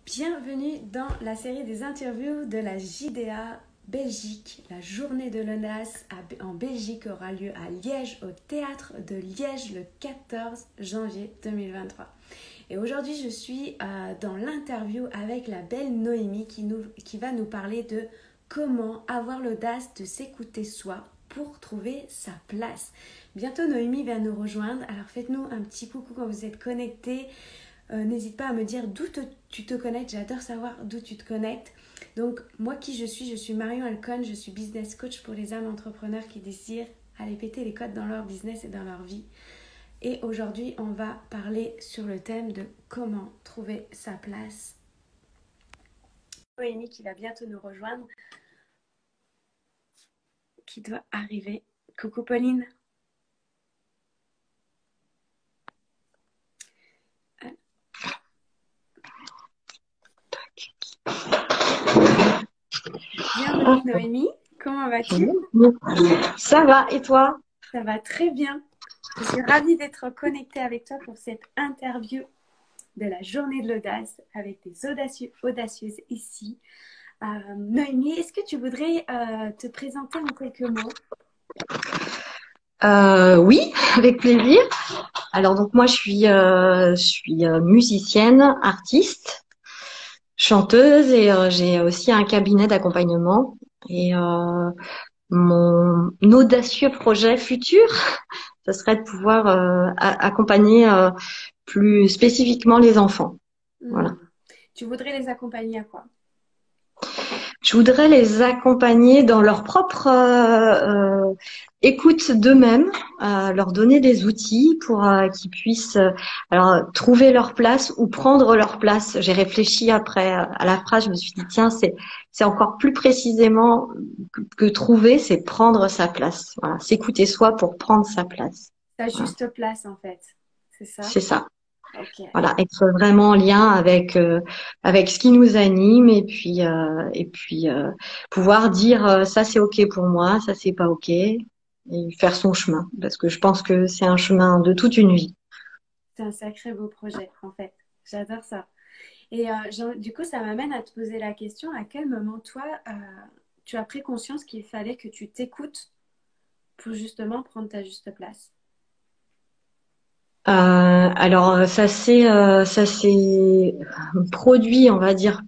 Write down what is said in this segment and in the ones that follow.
Bienvenue dans la série des interviews de la JDA Belgique. La journée de l'audace en Belgique aura lieu à Liège, au théâtre de Liège, le 14 janvier 2023. Et aujourd'hui, je suis dans l'interview avec la belle Noémie qui va nous parler de comment avoir l'audace de s'écouter soi pour trouver sa place. Bientôt, Noémie va nous rejoindre. Alors, faites-nous un petit coucou quand vous êtes connectés. N'hésite pas à me dire d'où tu te connectes. J'adore savoir d'où tu te connectes. Donc, moi qui je suis Marion Alcon. Je suis business coach pour les âmes entrepreneurs qui désirent aller péter les codes dans leur business et dans leur vie. Et aujourd'hui, on va parler sur le thème de comment trouver sa place. Noémie qui va bientôt nous rejoindre, qui doit arriver. Coucou Pauline. Bienvenue Noémie, comment vas-tu? Ça va, et toi? Ça va très bien. Je suis ravie d'être connectée avec toi pour cette interview de la journée de l'audace avec des audacieuses ici. Noémie, est-ce que tu voudrais te présenter en quelques mots? Oui, avec plaisir. Alors donc moi je suis musicienne, artiste, chanteuse et j'ai aussi un cabinet d'accompagnement et mon audacieux projet futur, ce serait de pouvoir accompagner plus spécifiquement les enfants. Voilà. Tu voudrais les accompagner à quoi? Je voudrais les accompagner dans leur propre écoute d'eux-mêmes, leur donner des outils pour qu'ils puissent trouver leur place ou prendre leur place. J'ai réfléchi après à la phrase, je me suis dit tiens, c'est encore plus précisément que trouver, c'est prendre sa place. Voilà, s'écouter soi pour prendre sa place. Ta Voilà. juste place en fait, c'est ça? C'est ça. Ok. Voilà, être vraiment en lien avec ce qui nous anime et puis pouvoir dire ça c'est ok pour moi, ça c'est pas ok et faire son chemin parce que je pense que c'est un chemin de toute une vie. C'est un sacré beau projet en fait. J'adore ça. Et du coup, ça m'amène à te poser la question, à quel moment toi, tu as pris conscience qu'il fallait que tu t'écoutes pour justement prendre ta juste place? Alors ça s'est produit, on va dire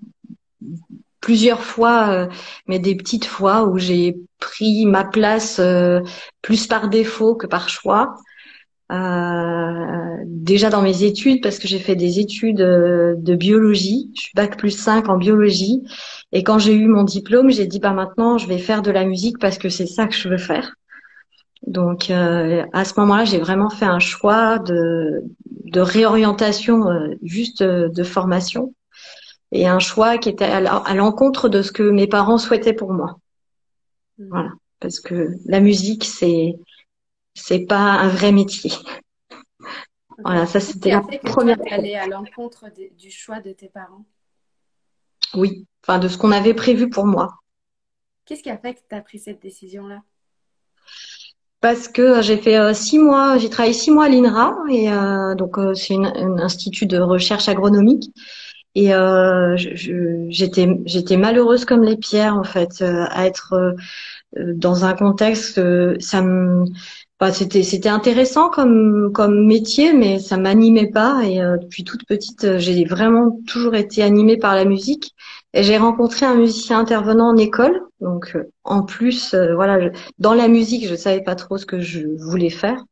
plusieurs fois, mais des petites fois où j'ai pris ma place plus par défaut que par choix. Déjà dans mes études, parce que j'ai fait des études de biologie, je suis bac+5 en biologie, et quand j'ai eu mon diplôme, j'ai dit bah maintenant je vais faire de la musique parce que c'est ça que je veux faire. Donc à ce moment-là, j'ai vraiment fait un choix de réorientation juste de formation et un choix qui était à l'encontre de ce que mes parents souhaitaient pour moi. Voilà, parce que la musique c'est pas un vrai métier. Okay. Voilà, ça Qu'est-ce c'était qui a la fait que première toi, tu allais à l'encontre du choix de tes parents? Oui, enfin de ce qu'on avait prévu pour moi. Qu'est-ce qui a fait que tu as pris cette décision-là? Parce que j'ai fait 6 mois, j'ai travaillé 6 mois à l'INRA et donc c'est un institut de recherche agronomique et j'étais malheureuse comme les pierres en fait à être dans un contexte c'était intéressant comme métier mais ça m'animait pas et depuis toute petite j'ai vraiment toujours été animée par la musique et j'ai rencontré un musicien intervenant en école donc en plus voilà dans la musique je savais pas trop ce que je voulais faire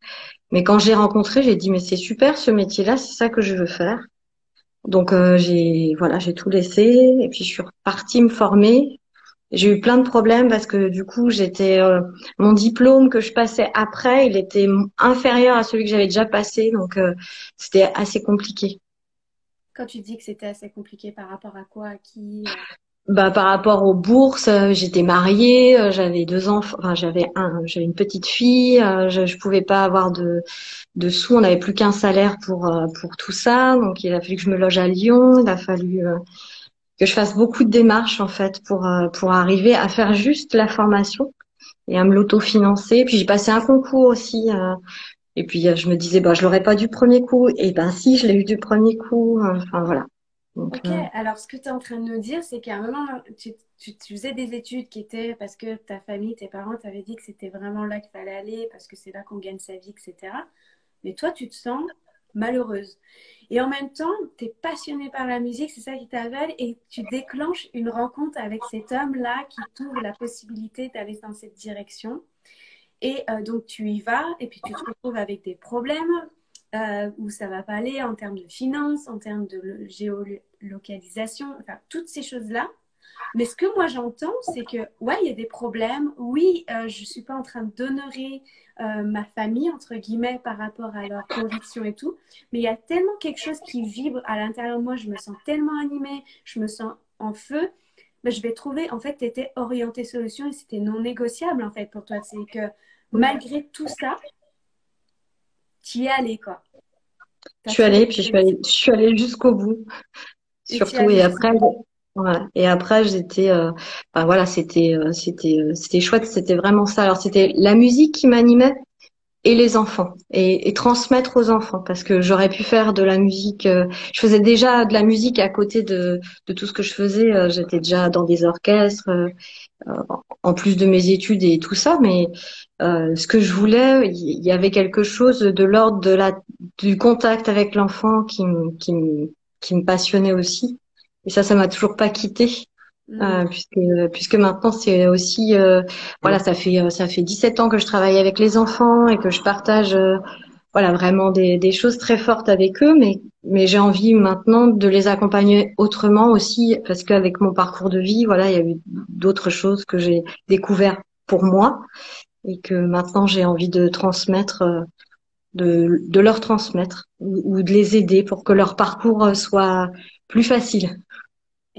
mais quand j'ai rencontré j'ai dit mais c'est super ce métier-là, c'est ça que je veux faire. Donc j'ai tout laissé et puis je suis repartie me former. J'ai eu plein de problèmes parce que du coup, mon diplôme que je passais après, il était inférieur à celui que j'avais déjà passé, donc c'était assez compliqué. Quand tu dis que c'était assez compliqué par rapport à quoi, à qui? Bah par rapport aux bourses, j'étais mariée, j'avais 2 enfants, enfin j'avais une petite fille, je pouvais pas avoir de sous, on n'avait plus qu'un salaire pour tout ça, donc il a fallu que je me loge à Lyon, il a fallu que je fasse beaucoup de démarches en fait pour arriver à faire juste la formation et à me l'autofinancer. Puis j'ai passé un concours aussi. Et puis je me disais, bah je l'aurais pas du premier coup. Et ben si, je l'ai eu du premier coup. Enfin voilà. Donc, Ok, alors ce que tu es en train de nous dire, c'est qu'à un moment, tu faisais des études qui étaient parce que ta famille, tes parents t'avaient dit que c'était vraiment là qu'il fallait aller, parce que c'est là qu'on gagne sa vie, etc. Mais toi, tu te sens malheureuse. Et en même temps, tu es passionnée par la musique, c'est ça qui t'avale, et tu déclenches une rencontre avec cet homme-là qui t'ouvre la possibilité d'aller dans cette direction. Et donc tu y vas et puis tu te retrouves avec des problèmes où ça va pas aller en termes de finances, en termes de géolocalisation, enfin toutes ces choses-là. Mais ce que moi j'entends, c'est que ouais, il y a des problèmes. Oui, je suis pas en train d'honorer ma famille entre guillemets par rapport à leurs convictions et tout, mais il y a tellement quelque chose qui vibre à l'intérieur de moi. Je me sens tellement animée, je me sens en feu. Ben, je vais trouver, en fait, tu étais orientée solution et c'était non négociable en fait pour toi. C'est que malgré tout ça, tu y es allé quoi. Tu je as suis trouvé allée, une puis solution. je suis allée jusqu'au bout, Et tu y es surtout. allé Et après, jusqu'au bout. voilà. Et après, enfin, voilà, c'était chouette. C'était vraiment ça. Alors, c'était la musique qui m'animait et les enfants et transmettre aux enfants parce que j'aurais pu faire de la musique. Je faisais déjà de la musique à côté de tout ce que je faisais. J'étais déjà dans des orchestres. En plus de mes études et tout ça, mais ce que je voulais, il y avait quelque chose de l'ordre du contact avec l'enfant qui me passionnait aussi. Et ça m'a toujours pas quitté. Hmm. Puisque maintenant c'est aussi voilà, ça fait 17 ans que je travaille avec les enfants et que je partage voilà, vraiment des choses très fortes avec eux, mais j'ai envie maintenant de les accompagner autrement aussi, parce qu'avec mon parcours de vie, voilà, il y a eu d'autres choses que j'ai découvert pour moi et que maintenant j'ai envie de transmettre, de leur transmettre ou de les aider pour que leur parcours soit plus facile.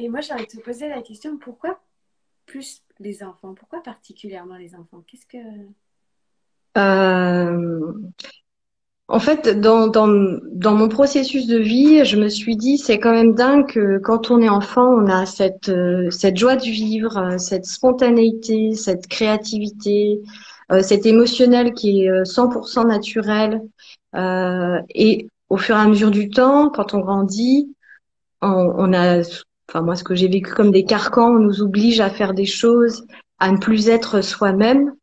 Et moi, j'ai envie de te poser la question, pourquoi plus les enfants? Pourquoi particulièrement les enfants? Qu'est-ce que... Euh, En fait, dans mon processus de vie, je me suis dit, c'est quand même dingue que quand on est enfant, on a cette joie de vivre, cette spontanéité, cette créativité, cet émotionnel qui est 100% naturel. Et au fur et à mesure du temps, quand on grandit, on a, enfin moi, ce que j'ai vécu comme des carcans, on nous oblige à faire des choses, à ne plus être soi-même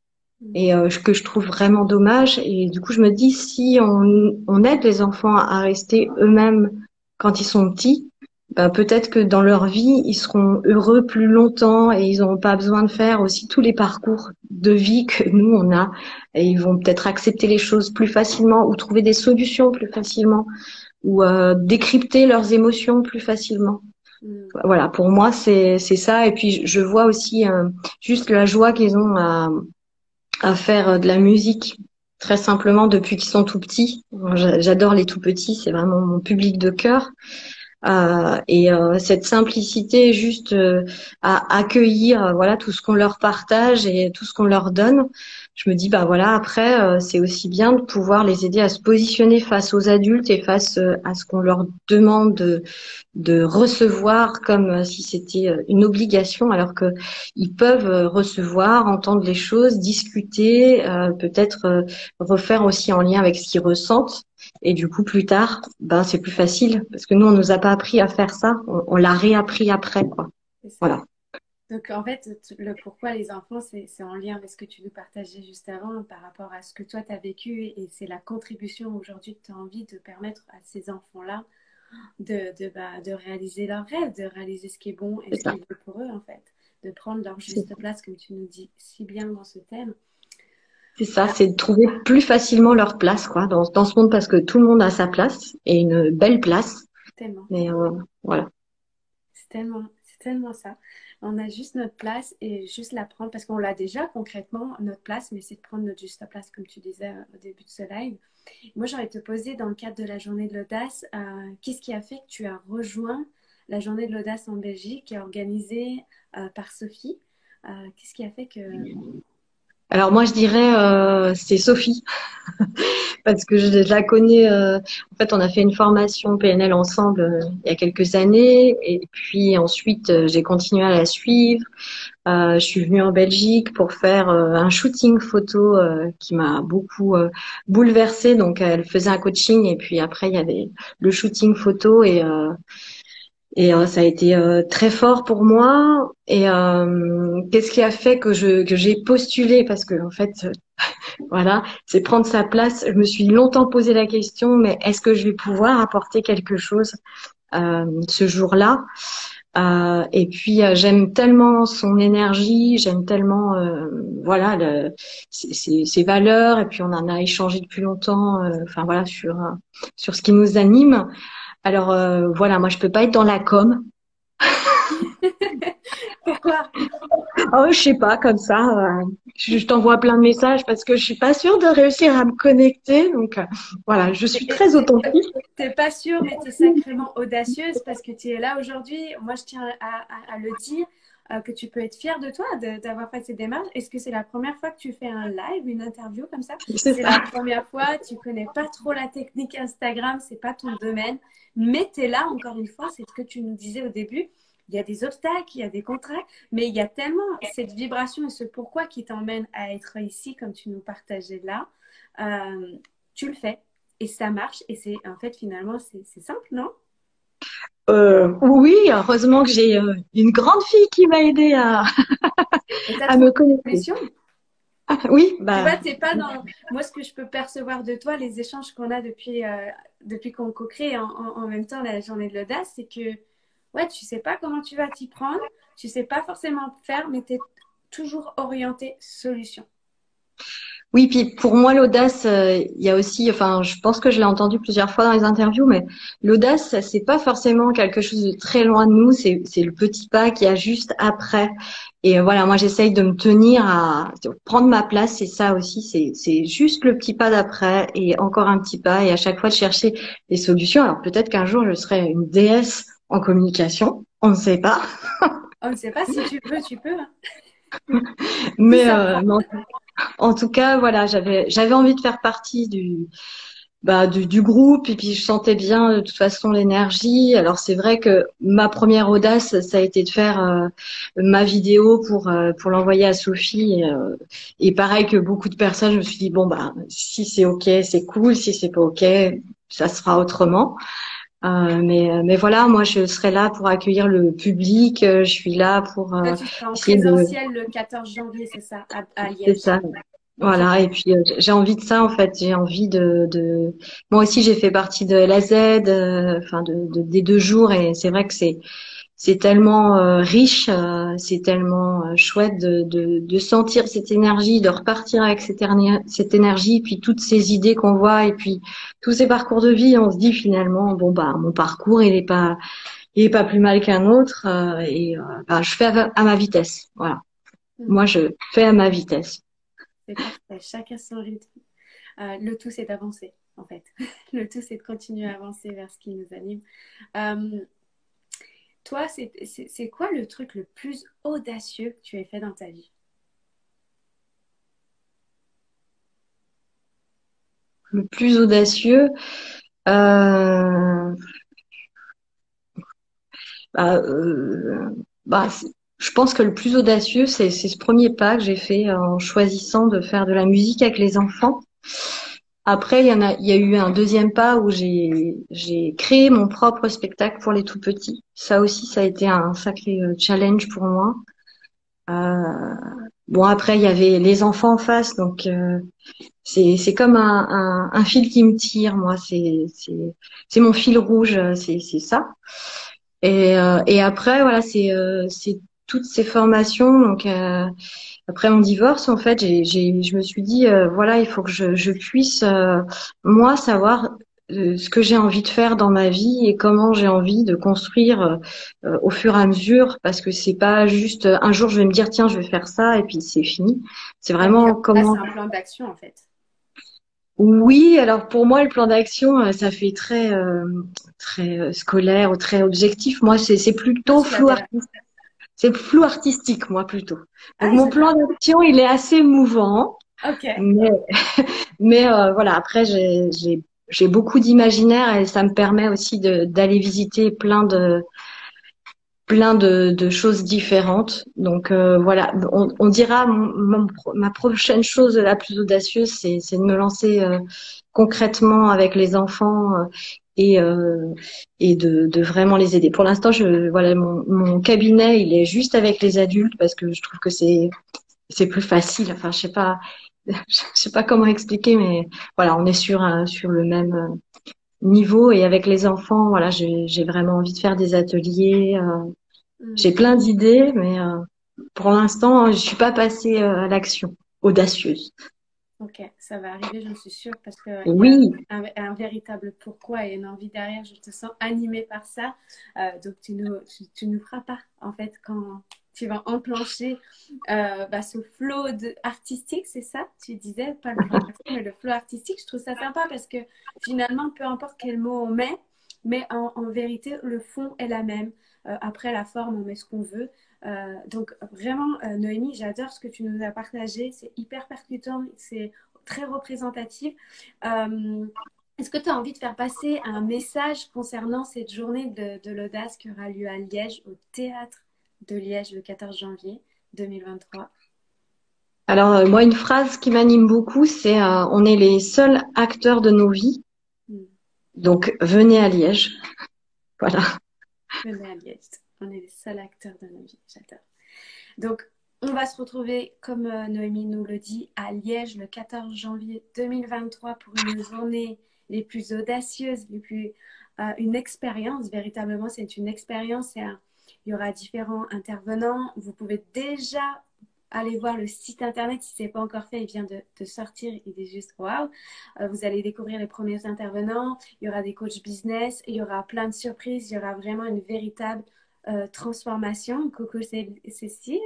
et que je trouve vraiment dommage. Et du coup, je me dis, si on aide les enfants à rester eux-mêmes quand ils sont petits, ben, peut-être que dans leur vie, ils seront heureux plus longtemps et ils n'auront pas besoin de faire aussi tous les parcours de vie que nous, on a. Et ils vont peut-être accepter les choses plus facilement ou trouver des solutions plus facilement ou décrypter leurs émotions plus facilement. Hmm. Voilà, pour moi, c'est ça. Et puis, je vois aussi juste la joie qu'ils ont à faire de la musique très simplement depuis qu'ils sont tout petits. J'adore les tout petits, c'est vraiment mon public de cœur. Cette simplicité juste à accueillir voilà tout ce qu'on leur partage et tout ce qu'on leur donne. Je me dis bah voilà après c'est aussi bien de pouvoir les aider à se positionner face aux adultes et face à ce qu'on leur demande de recevoir comme si c'était une obligation, alors que ils peuvent recevoir, entendre les choses, discuter, peut-être refaire aussi en lien avec ce qu'ils ressentent. Et du coup, plus tard, ben c'est plus facile parce que nous, on nous a pas appris à faire ça. On l'a réappris après, quoi. C'est ça. Voilà. Donc, en fait, le pourquoi les enfants, c'est en lien avec ce que tu nous partageais juste avant par rapport à ce que toi, tu as vécu. Et c'est la contribution aujourd'hui que tu as envie de permettre à ces enfants-là de réaliser leurs rêves, de réaliser ce qui est bon et C'est ce qui ça. est bon pour eux, en fait. De prendre leur C'est juste place, comme tu nous dis si bien dans ce thème. c'est ça. C'est de trouver plus facilement leur place, quoi, dans ce monde parce que tout le monde a sa place et une belle place. Tellement. Mais voilà. C'est tellement ça. On a juste notre place et juste la prendre parce qu'on l'a déjà concrètement, notre place, mais c'est de prendre notre juste place, comme tu disais au début de ce live. Moi, j'aurais te poser dans le cadre de la journée de l'audace, qu'est-ce qui a fait que tu as rejoint la journée de l'audace en Belgique, qui est organisée par Sophie? Qu'est-ce qui a fait que... Alors moi, je dirais c'est Sophie. Parce que je la connais. En fait, on a fait une formation PNL ensemble il y a quelques années, et puis ensuite j'ai continué à la suivre. Je suis venue en Belgique pour faire un shooting photo qui m'a beaucoup bouleversée. Donc, elle faisait un coaching, et puis après il y avait le shooting photo, Et ça a été très fort pour moi. Et qu'est-ce qui a fait que j'ai postulé? Parce que en fait, voilà, c'est prendre sa place. Je me suis longtemps posé la question, mais est-ce que je vais pouvoir apporter quelque chose ce jour-là? Et puis j'aime tellement son énergie, j'aime tellement voilà ses valeurs. Et puis on en a échangé depuis longtemps. Enfin voilà sur ce qui nous anime. Alors voilà, moi je peux pas être dans la com. Pourquoi? Oh, je sais pas, comme ça, je t'envoie plein de messages parce que je suis pas sûre de réussir à me connecter. Donc voilà, je suis Et très authentique. t'es pas sûre, mais tu es sacrément audacieuse parce que tu es là aujourd'hui. Moi, je tiens à le dire, que tu peux être fière de toi d'avoir fait ces démarches. Est-ce que c'est la première fois que tu fais un live, une interview comme ça? C'est C'est la ça. première fois, tu connais pas trop la technique Instagram, c'est pas ton domaine, mais tu es là, encore une fois, c'est ce que tu nous disais au début. Il y a des obstacles, il y a des contraintes, mais il y a tellement cette vibration et ce pourquoi qui t'emmène à être ici, comme tu nous partageais là. Tu le fais et ça marche et c'est en fait finalement c'est simple, non? Oui, heureusement que j'ai une grande fille qui m'a aidé Et tu as à trouvé me une connecter. solution. Oui, Tu bah vois, t'es pas dans moi ce que je peux percevoir de toi, les échanges qu'on a depuis qu'on co-crée en même temps la journée de l'audace, c'est que ouais, tu sais pas comment tu vas t'y prendre, tu sais pas forcément faire, mais tu es toujours orienté solution. oui, puis pour moi l'audace, il y a aussi, enfin, je pense que je l'ai entendu plusieurs fois dans les interviews, mais l'audace, c'est pas forcément quelque chose de très loin de nous, c'est le petit pas qu'il y a juste après. Et voilà, moi j'essaye de me tenir à prendre ma place, c'est ça aussi, c'est juste le petit pas d'après et encore un petit pas et à chaque fois de chercher des solutions. Alors peut-être qu'un jour je serai une déesse en communication, on ne sait pas, On ne sait pas si tu veux, tu peux, hein. Tout mais, s'apprend. en tout cas, voilà, j'avais envie de faire partie du groupe et puis je sentais bien de toute façon l'énergie. Alors c'est vrai que ma première audace, ça a été de faire ma vidéo pour l'envoyer à Sophie. Et pareil que beaucoup de personnes, je me suis dit bon bah si c'est ok, c'est cool. Si c'est pas ok, ça sera autrement. Mais voilà, moi je serai là pour accueillir le public. Je suis là pour Toi, tu seras en essayer de présentiel le 14 janvier, c'est ça, à c'est Liège. ça. Ok. Voilà, et puis j'ai envie de ça en fait. J'ai envie Moi aussi, j'ai fait partie de la Z, enfin des 2 jours, et c'est vrai que c'est tellement riche, c'est tellement chouette de sentir cette énergie, de repartir avec cette énergie, puis toutes ces idées qu'on voit, et puis tous ces parcours de vie. On se dit finalement, bon bah mon parcours, il est pas plus mal qu'un autre, bah, je fais à ma vitesse. Voilà, Hmm. moi je fais à ma vitesse. C'est parfait. Chacun son rythme. Le tout, c'est d'avancer, en fait. Le tout, c'est de continuer à avancer vers ce qui nous anime. Euh, Toi, c'est quoi le truc le plus audacieux que tu aies fait dans ta vie? Le plus audacieux, euh, bah, je pense que le plus audacieux, c'est ce premier pas que j'ai fait en choisissant de faire de la musique avec les enfants. Après, il y a eu un deuxième pas où j'ai créé mon propre spectacle pour les tout petits. Ça aussi, ça a été un sacré challenge pour moi. Euh, bon, après, il y avait les enfants en face, donc c'est comme un fil qui me tire. Moi, c'est mon fil rouge, c'est ça. Et après, voilà, c'est toutes ces formations. Donc après mon divorce, en fait, je me suis dit, voilà, il faut que je puisse moi savoir ce que j'ai envie de faire dans ma vie et comment j'ai envie de construire au fur et à mesure, parce que c'est pas juste un jour je vais me dire tiens je vais faire ça et puis c'est fini. C'est T'as mis en vraiment place comment. un plan d'action, en fait. Oui, alors pour moi le plan d'action, ça fait très scolaire ou très objectif. Moi c'est Ah, plutôt tu flou. l'avais. C'est flou artistique, moi, plutôt. Donc, Ah, mon plan j'adore. d'action, il est assez mouvant. Ok. Mais, voilà, après, j'ai beaucoup d'imaginaire et ça me permet aussi d'aller visiter plein de choses différentes. Donc, voilà, on dira, ma prochaine chose la plus audacieuse, c'est de me lancer concrètement avec les enfants et de vraiment les aider. Pour l'instant, voilà, mon cabinet, il est juste avec les adultes parce que je trouve que c'est plus facile. Enfin, je sais pas comment expliquer, mais voilà, on est sur le même niveau. Et avec les enfants, voilà, j'ai vraiment envie de faire des ateliers. J'ai Mhm. plein d'idées, mais pour l'instant, je suis pas passée à l'action audacieuse. Ok, ça va arriver, j'en suis sûre, parce qu'il y a Oui, un véritable pourquoi et une envie derrière. Je te sens animée par ça. Donc, tu nous feras part, en fait, quand tu vas enclencher ce flow artistique, c'est ça? Tu disais, pas le flow artistique, mais le flow artistique. Je trouve ça sympa parce que finalement, peu importe quel mot on met, mais en vérité, le fond est la même. Après, la forme, on met ce qu'on veut. Donc vraiment, Noémie, j'adore ce que tu nous as partagé. C'est hyper percutant, c'est très représentatif. Euh, Est-ce que tu as envie de faire passer un message concernant cette journée de l'audace qui aura lieu à Liège, au théâtre de Liège, le 14 janvier 2023? alors moi, une phrase qui m'anime beaucoup, c'est on est les seuls acteurs de nos vies, Hmm. donc venez à Liège. Voilà. Venez à Liège. On est les seuls acteurs de nos vies. J'adore. Donc, on va se retrouver, comme Noémie nous le dit, à Liège le 14 janvier 2023 pour une journée les plus audacieuses, une expérience. Véritablement, c'est une expérience. Il y aura différents intervenants. Vous pouvez déjà aller voir le site internet si ce n'est pas encore fait. Il vient de sortir. Il est juste waouh. Vous allez découvrir les premiers intervenants. Il y aura des coachs business. Il y aura plein de surprises. Il y aura vraiment une véritable transformation. Coucou Cécile.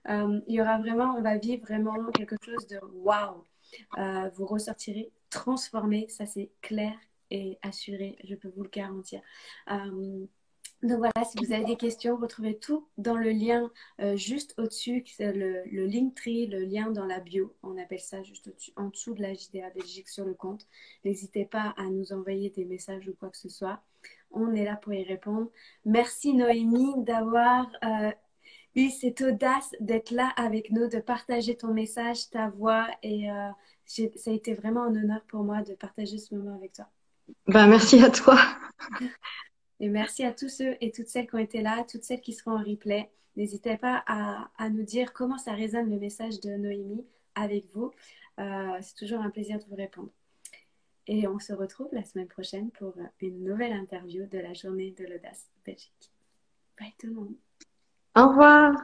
Il y aura vraiment, on va vivre vraiment quelque chose de waouh. Vous ressortirez transformé, ça c'est clair et assuré, je peux vous le garantir. Euh, donc voilà, si vous avez des questions, retrouvez tout dans le lien juste au-dessus, c'est le Linktree, le lien dans la bio. On appelle ça juste au-dessus, en dessous de la JDA Belgique sur le compte. N'hésitez pas à nous envoyer des messages ou quoi que ce soit. On est là pour y répondre. Merci Noémie d'avoir eu cette audace d'être là avec nous, de partager ton message, ta voix. Et ça a été vraiment un honneur pour moi de partager ce moment avec toi. Ben, merci à toi. Et merci à tous ceux et toutes celles qui ont été là, toutes celles qui seront en replay. N'hésitez pas à nous dire comment ça résonne le message de Noémie avec vous. C'est toujours un plaisir de vous répondre. Et on se retrouve la semaine prochaine pour une nouvelle interview de la journée de l'audace Belgique. Bye tout le monde. Au revoir.